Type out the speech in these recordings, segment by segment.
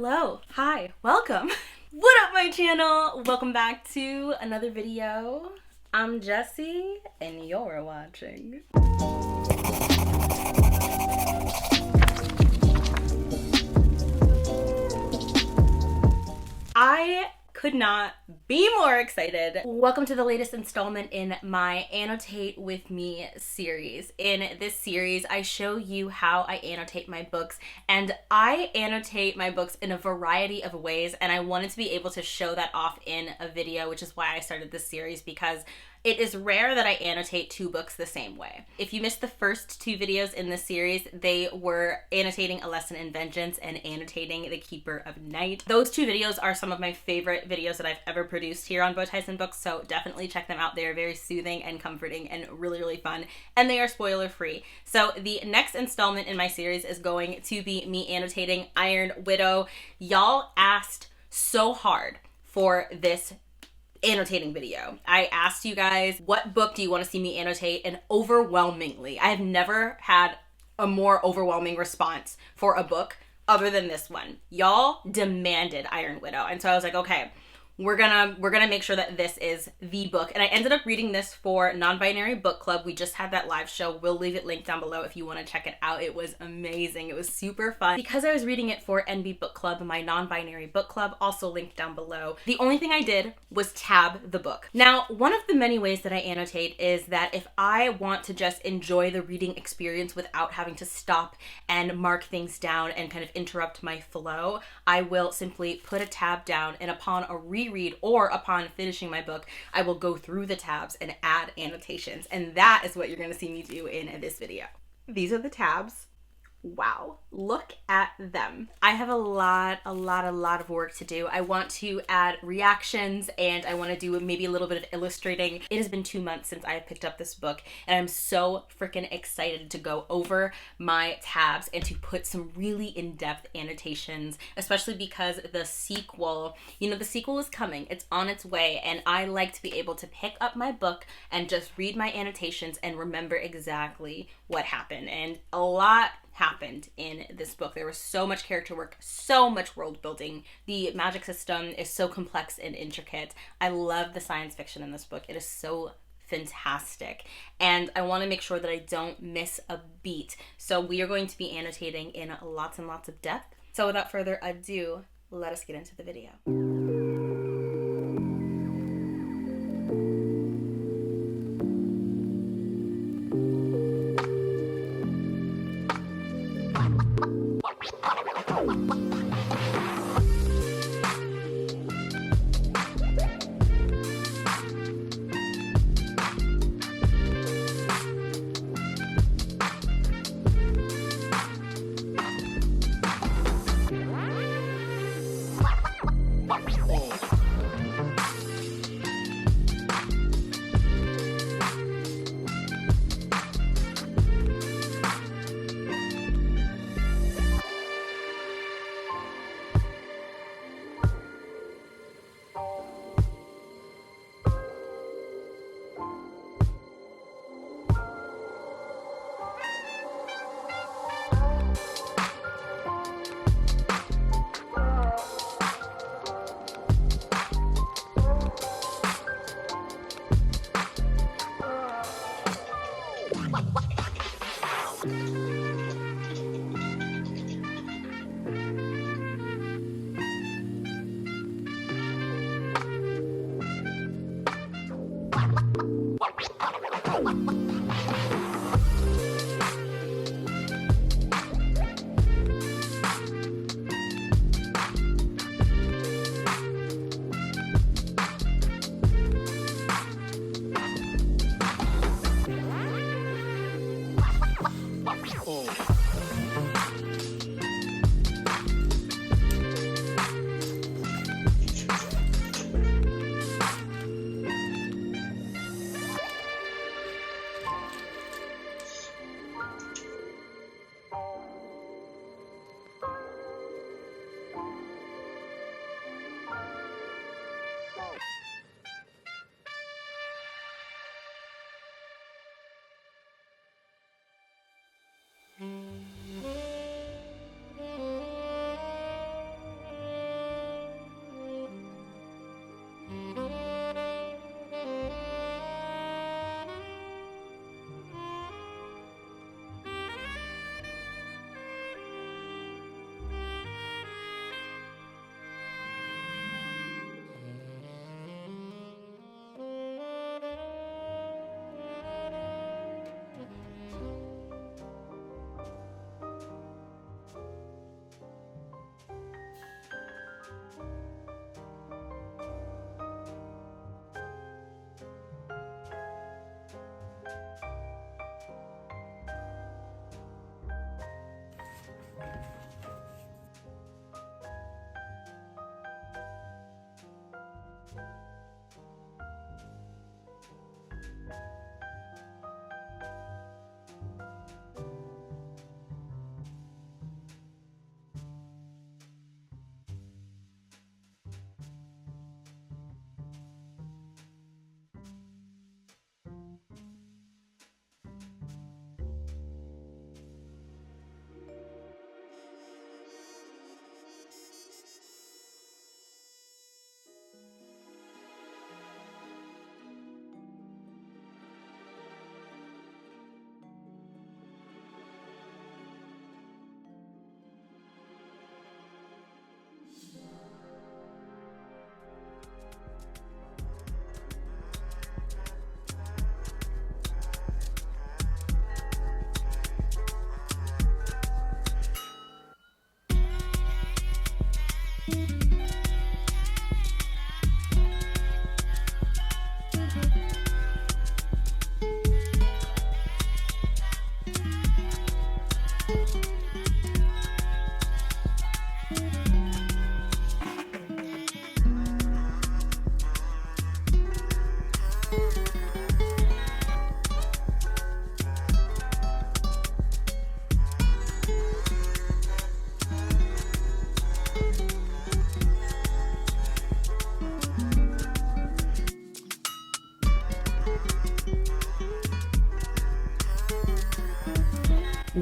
Hello, hi, welcome. What up my channel? Welcome back to another video. I'm Jessie and you're watching. I could not be more excited. Welcome to the latest installment in my Annotate with Me series. In this series, I show you how I annotate my books, and I annotate my books in a variety of ways, and I wanted to be able to show that off in a video, which is why I started this series, because it is rare that I annotate two books the same way. If you missed the first two videos in this series, they were annotating A Lesson in Vengeance and annotating The Keeper of Night. Those two videos are some of my favorite videos that I've ever produced here on Bowties and Books, so definitely check them out. They are very soothing and comforting and really, really fun, and they are spoiler free. So the next installment in my series is going to be me annotating Iron Widow. Y'all asked so hard for this annotating video. I asked you guys, what book do you want to see me annotate? And overwhelmingly, I have never had a more overwhelming response for a book other than this one. Y'all demanded Iron Widow. And so I was like, okay, we're gonna make sure that this is the book. And I ended up reading this for Non-Binary Book Club. We just had that live show. We'll leave it linked down below if you want to check it out. It was amazing. It was super fun. Because I was reading it for NB Book Club, my Non-Binary Book Club, also linked down below. The only thing I did was tab the book. Now, one of the many ways that I annotate is that if I want to just enjoy the reading experience without having to stop and mark things down and kind of interrupt my flow, I will simply put a tab down, and upon a reread or upon finishing my book, I will go through the tabs and add annotations. And that is what you're gonna see me do in this video. These are the tabs. Wow, look at them. I have a lot of work to do. I want to add reactions, and I want to do maybe a little bit of illustrating. It has been 2 months since I have picked up this book, and I'm so freaking excited to go over my tabs and to put some really in-depth annotations, especially because the sequel, the sequel is coming. It's on its way, and I like to be able to pick up my book and just read my annotations and remember exactly what happened. And a lot happened in this book. There was so much character work, so much world building. The magic system is so complex and intricate. I love the science fiction in this book. It is so fantastic, and I want to make sure that I don't miss a beat. So we are going to be annotating in lots and lots of depth. So without further ado, let us get into the video.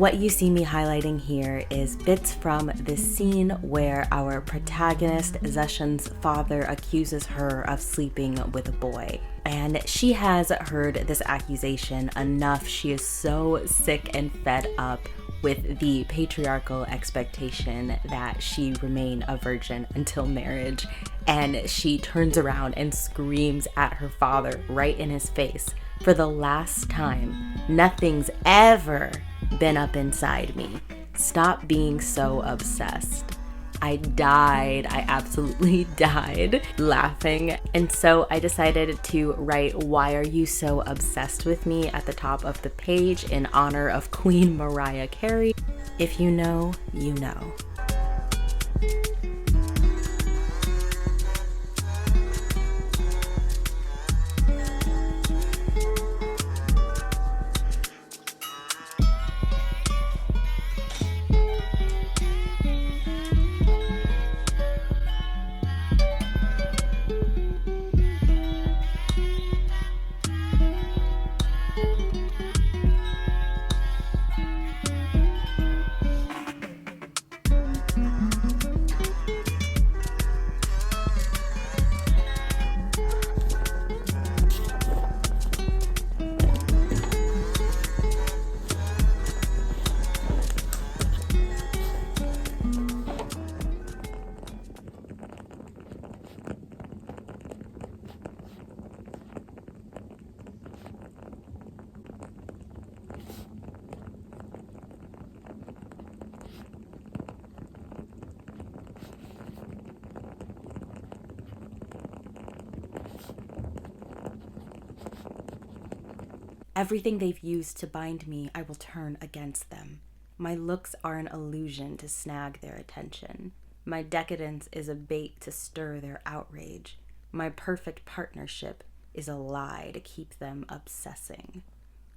What you see me highlighting here is bits from this scene where our protagonist, Zeshan's father, accuses her of sleeping with a boy. And she has heard this accusation enough. She is so sick and fed up with the patriarchal expectation that she remain a virgin until marriage. And she turns around and screams at her father right in his face. For the last time, nothing's ever been up inside me. Stop being so obsessed. I died. I absolutely died laughing. And so I decided to write "Why are you so obsessed with me" at the top of the page in honor of Queen Mariah Carey. If you know, you know. Everything they've used to bind me, I will turn against them. My looks are an illusion to snag their attention. My decadence is a bait to stir their outrage. My perfect partnership is a lie to keep them obsessing.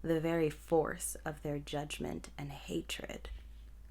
The very force of their judgment and hatred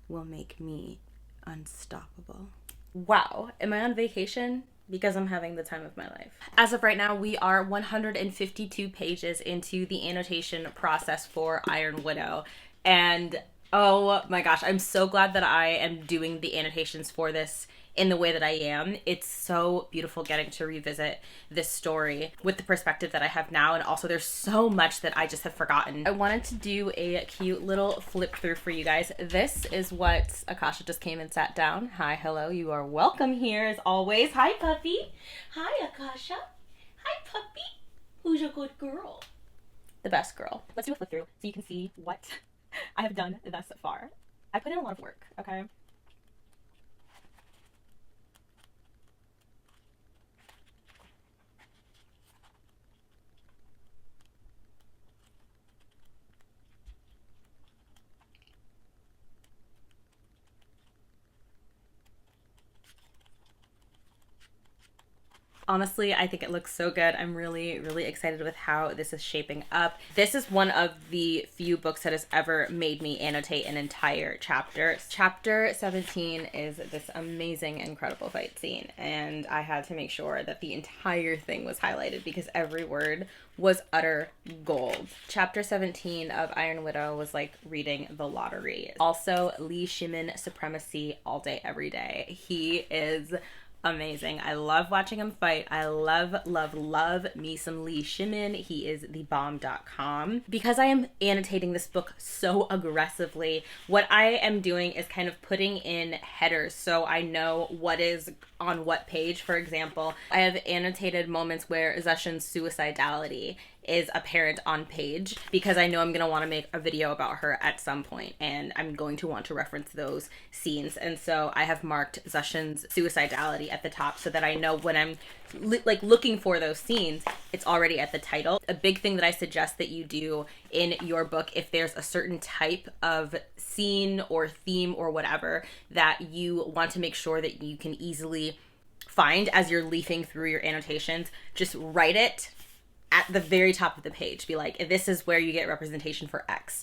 will make me unstoppable. Wow, am I on vacation? Because I'm having the time of my life. As of right now, we are 152 pages into the annotation process for Iron Widow. And oh my gosh, I'm so glad that I am doing the annotations for this in the way that I am. It's so beautiful getting to revisit this story with the perspective that I have now, and also there's so much that I just have forgotten. I wanted to do a cute little flip through for you guys. This is what Akasha just came and sat down. Hi, hello, you are welcome here as always. Hi, puppy. Hi, Akasha. Hi, puppy. Who's a good girl? The best girl. Let's do a flip through so you can see what I have done thus far. I put in a lot of work, okay? Honestly, I think it looks so good. I'm really, really excited with how this is shaping up. This is one of the few books that has ever made me annotate an entire chapter. Chapter 17 is this amazing, incredible fight scene, and I had to make sure that the entire thing was highlighted because every word was utter gold. Chapter 17 of Iron Widow was like reading the lottery. Also, Lee Shimin supremacy all day, every day. He is amazing. I love watching him fight. I love, love, love me some Lee Shimin. He is thebomb.com. Because I am annotating this book so aggressively, what I am doing is kind of putting in headers so I know what is on what page. For example, I have annotated moments where Zeshan's suicidality is apparent on page because I know I'm going to want to make a video about her at some point, and I'm going to want to reference those scenes. And so I have marked Zeshan's suicidality at the top so that I know when I'm looking for those scenes, it's already at the title. A big thing that I suggest that you do in your book, if there's a certain type of scene or theme or whatever that you want to make sure that you can easily find as you're leafing through your annotations, just write it at the very top of the page. Be like, this is where you get representation for X.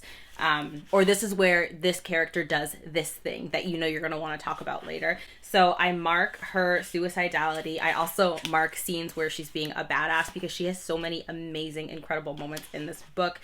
or this is where this character does this thing that you know you're going to want to talk about later. So I mark her suicidality. I also mark scenes where she's being a badass because she has so many amazing, incredible moments in this book.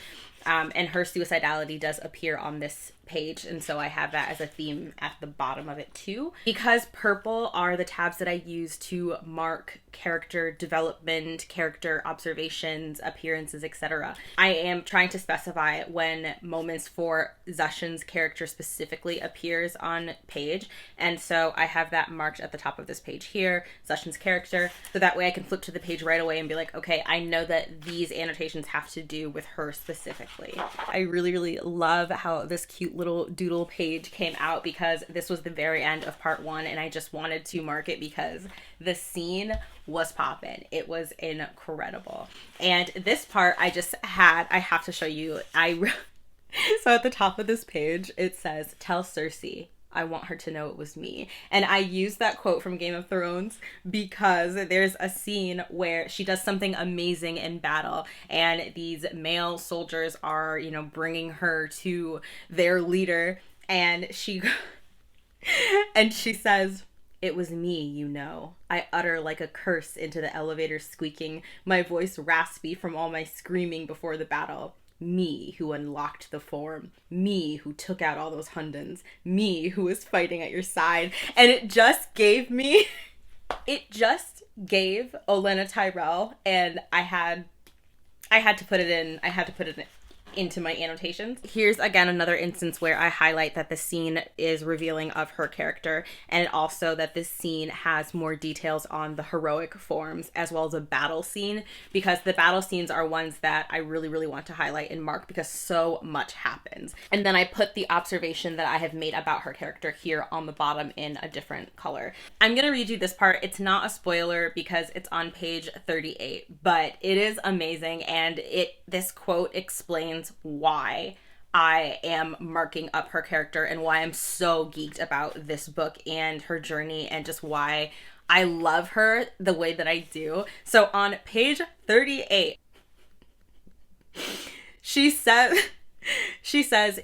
And her suicidality does appear on this page, and so I have that as a theme at the bottom of it too. Because purple are the tabs that I use to mark character development, character observations, appearances, etc. I am trying to specify when moments for Zushin's character specifically appears on page, and so I have that marked at the top of this page here, Zushin's character, so that way I can flip to the page right away and be like, okay, I know that these annotations have to do with her specifically. I really, really love how this cute little doodle page came out because this was the very end of part 1, and I just wanted to mark it because the scene was poppin'. It was incredible. And this part I have to show you. So at the top of this page it says, "Tell Cersei I want her to know it was me." And I use that quote from Game of Thrones because there's a scene where she does something amazing in battle, and these male soldiers are, you know, bringing her to their leader, and she says, "It was me, you know. I utter like a curse into the elevator squeaking, my voice raspy from all my screaming before the battle. Me who unlocked the form. Me who took out all those Hundans. Me who was fighting at your side." And it just gave me, it just gave Olenna Tyrell, and I had to put it in, into my annotations. Here's again another instance where I highlight that the scene is revealing of her character, and also that this scene has more details on the heroic forms as well as a battle scene, because the battle scenes are ones that I really, really want to highlight and mark because so much happens. And then I put the observation that I have made about her character here on the bottom in a different color. I'm gonna read you this part. It's not a spoiler because it's on page 38, but it is amazing, and this quote explains why I am marking up her character and why I'm so geeked about this book and her journey and just why I love her the way that I do. So on page 38, she says,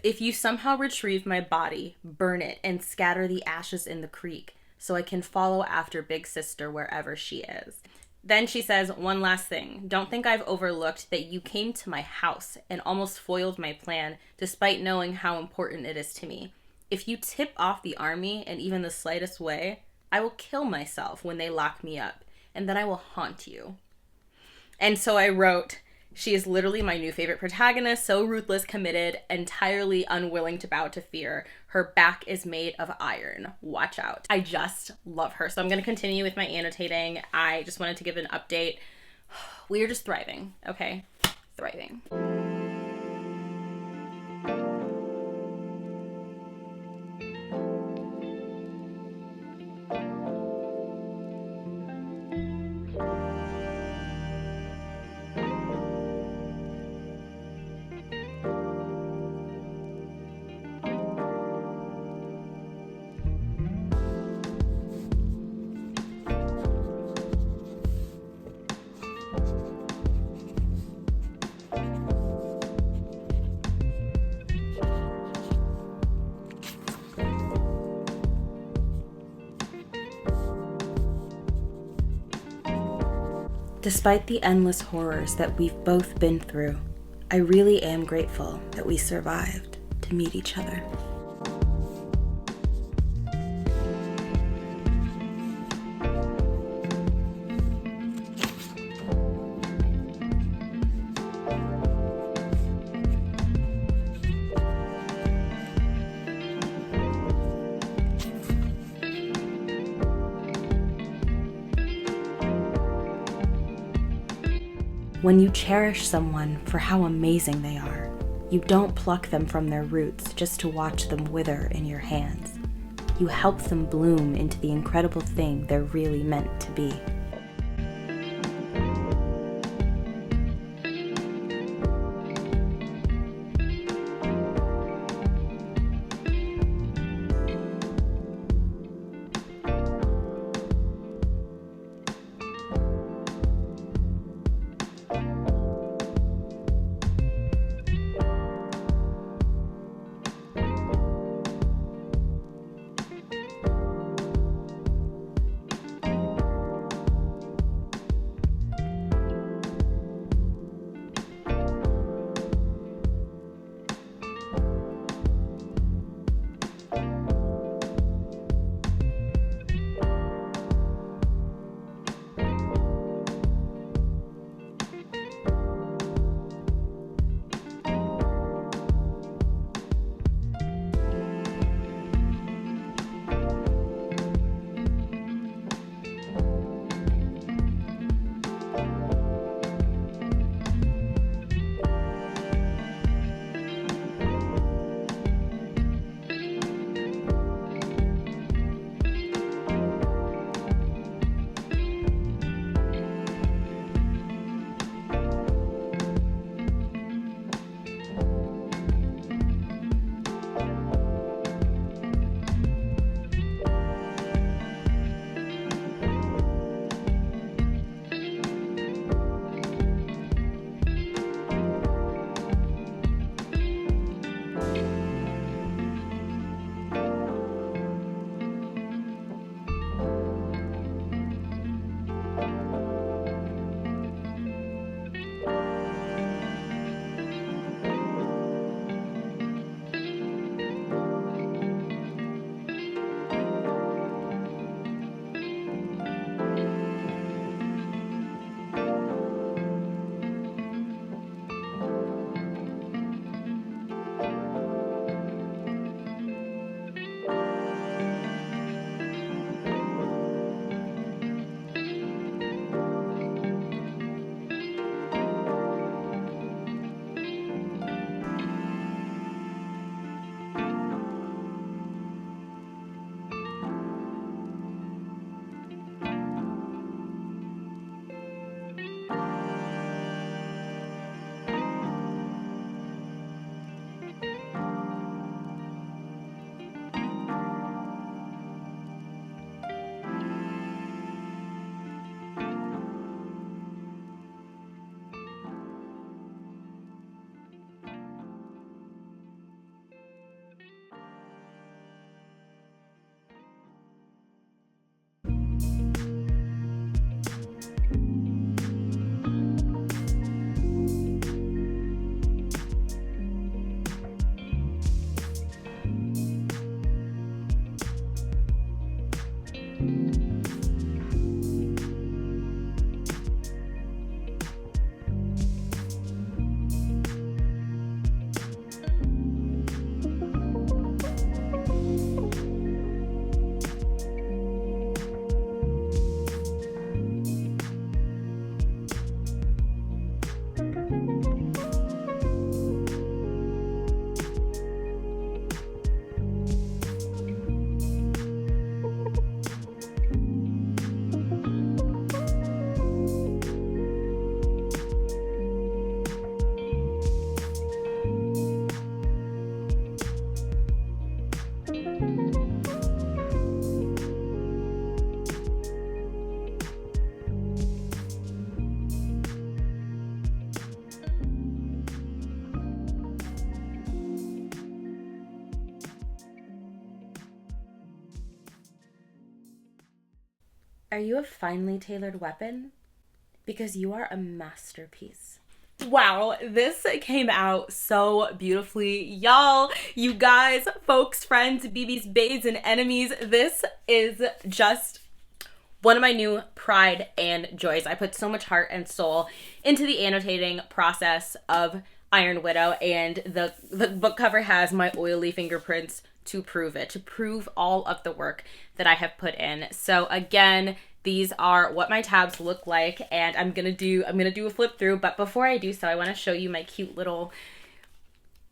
"If you somehow retrieve my body, burn it and scatter the ashes in the creek so I can follow after Big Sister wherever she is." Then she says, "One last thing. Don't think I've overlooked that you came to my house and almost foiled my plan, despite knowing how important it is to me. If you tip off the army in even the slightest way, I will kill myself when they lock me up, and then I will haunt you." And so I wrote, "She is literally my new favorite protagonist, so ruthless, committed, entirely unwilling to bow to fear. Her back is made of iron. Watch out." I just love her. So I'm going to continue with my annotating. I just wanted to give an update. We are just thriving, okay? Thriving. Despite the endless horrors that we've both been through, I really am grateful that we survived to meet each other. When you cherish someone for how amazing they are, you don't pluck them from their roots just to watch them wither in your hands. You help them bloom into the incredible thing they're really meant to be. Are you a finely tailored weapon? Because you are a masterpiece. Wow, this came out so beautifully. Y'all, you guys, folks, friends, BBs, babes, and enemies, this is just one of my new pride and joys. I put so much heart and soul into the annotating process of Iron Widow, and the book cover has my oily fingerprints to prove it, to prove all of the work that I have put in. So again, these are what my tabs look like, and I'm gonna do a flip through, but before I do so, I want to show you my cute little,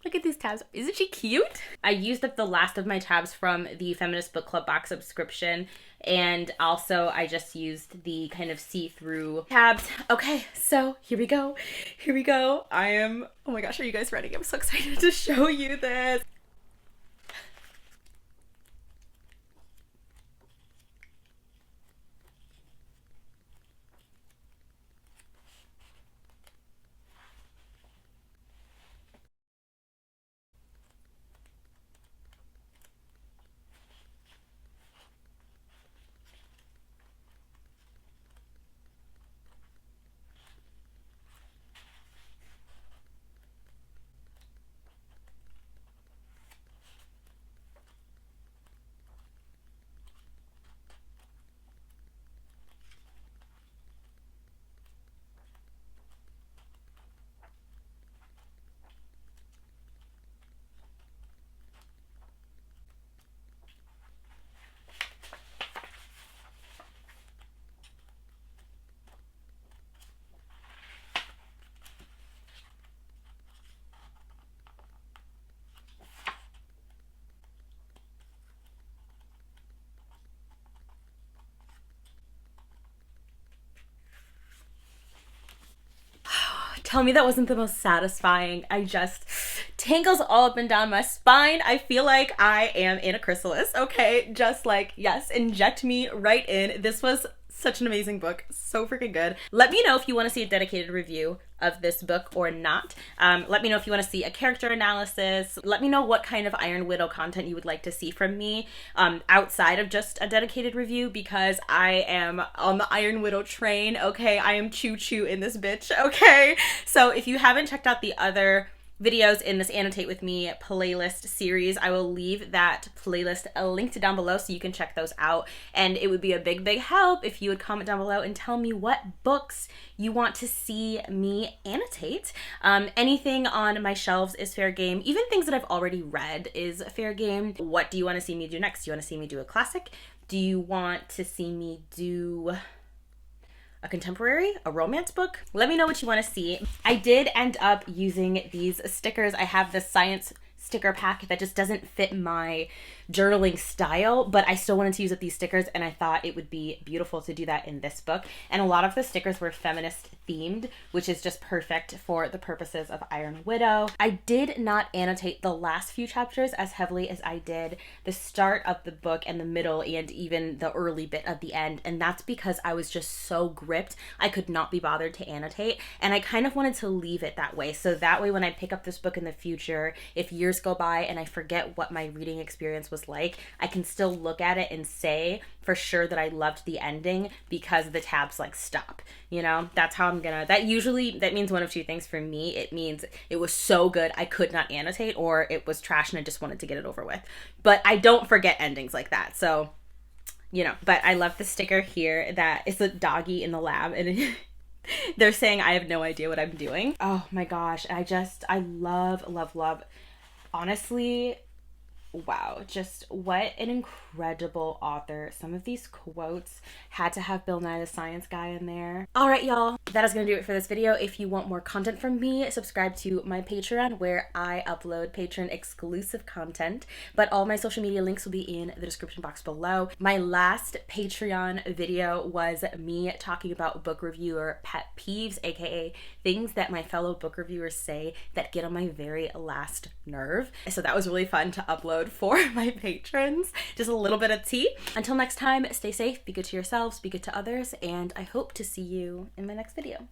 look at these tabs. Isn't she cute? I used up the last of my tabs from the Feminist Book Club box subscription, and also I just used the kind of see-through tabs. Okay, so here we go. Here we go. Oh my gosh, are you guys ready? I'm so excited to show you this. Tell me that wasn't the most satisfying. I just tingles all up and down my spine. I feel like I am in a chrysalis, okay? Just like, yes, inject me right in. This was such an amazing book. So freaking good. Let me know if you want to see a dedicated review of this book or not. Let me know if you want to see a character analysis. Let me know what kind of Iron Widow content you would like to see from me outside of just a dedicated review, because I am on the Iron Widow train, okay? I am choo-choo in this bitch, okay? So if you haven't checked out the other videos in this Annotate With Me playlist series, I will leave that playlist linked down below so you can check those out. And it would be a big help if you would comment down below and tell me what books you want to see me annotate. Anything on my shelves is fair game. Even things that I've already read is fair game. What do you want to see me do next? Do you want to see me do a classic? Do you want to see me do a contemporary, a romance book? Let me know what you want to see. I did end up using these stickers. I have this science sticker pack that just doesn't fit my journaling style, but I still wanted to use up these stickers, and I thought it would be beautiful to do that in this book. And a lot of the stickers were feminist themed, which is just perfect for the purposes of Iron Widow. I did not annotate the last few chapters as heavily as I did the start of the book and the middle and even the early bit of the end, and that's because I was just so gripped I could not be bothered to annotate, and I kind of wanted to leave it that way, so that way when I pick up this book in the future, if years go by and I forget what my reading experience was like, I can still look at it and say for sure that I loved the ending because the tabs like stop, you know? That's how I'm gonna, that means one of two things for me. It means it was so good I could not annotate, or it was trash and I just wanted to get it over with. But I don't forget endings like that, so you know. But I love the sticker here that is a doggy in the lab, and they're saying I have no idea what I'm doing. Oh my gosh, I love honestly, wow, just what an incredible author. Some of these quotes had to have Bill Nye the Science Guy in there. All right, y'all, that is gonna do it for this video. If you want more content from me, subscribe to my Patreon where I upload patron exclusive content, but all my social media links will be in the description box below. My last Patreon video was me talking about book reviewer pet peeves, aka things that my fellow book reviewers say that get on my very last nerve. So that was really fun to upload for my patrons. Just a little bit of tea. Until next time, stay safe, be good to yourselves, be good to others, and I hope to see you in my next video.